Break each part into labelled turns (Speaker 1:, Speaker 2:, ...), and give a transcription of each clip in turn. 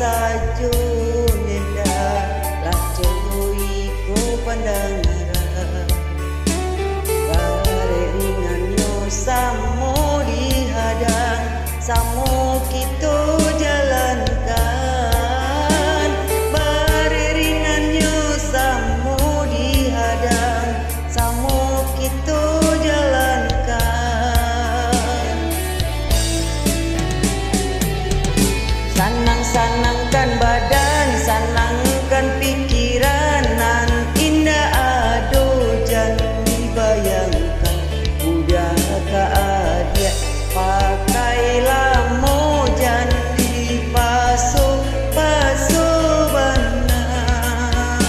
Speaker 1: sajo nenda lah joy ko pandangara bare ringanyo samo dihadang samo kita jalankan bare ringanyo samo dihadang samo kita sanangkan badan, sanangkan pikiran, nan indah ado jangan dibayangkan. Udah keadaan pakailah mojan dipaso benar.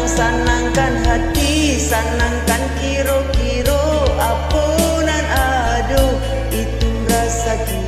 Speaker 1: Sanangkan hati, sanangkan kiro-kiro apunan ado itu rasa kita.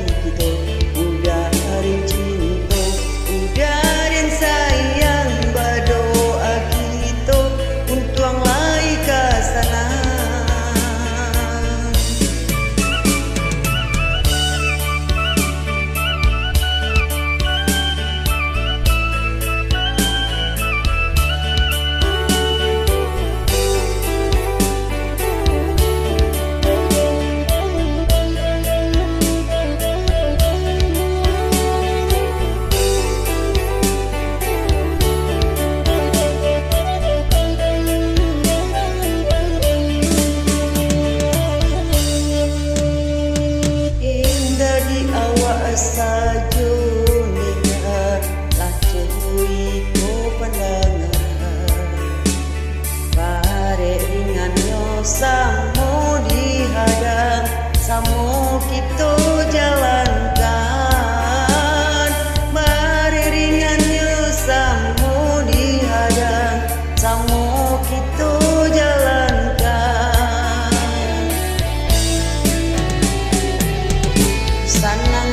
Speaker 1: Sajo nenda lah joy ko pandangan bare ringanyo samo dihadang samo kita jalankan bare ringanyo samo dihadang samo kita jalankan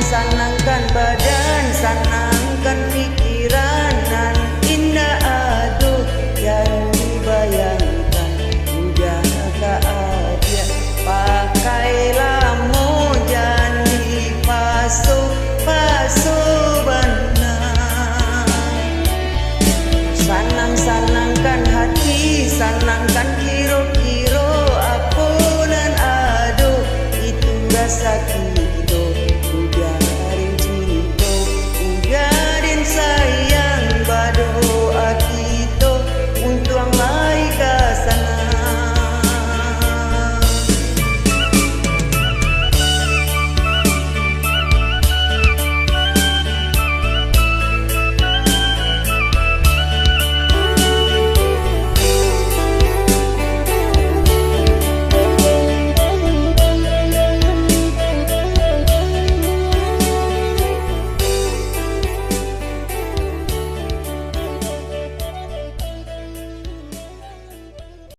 Speaker 1: sanangkan badan, sanangkan pikiran, nan indah ado yang dibayangkan. Udah keadaan pakailah mojan dipaso benar. Sanangkan hati, sanangkan kiro-kiro apunan ado itu rasa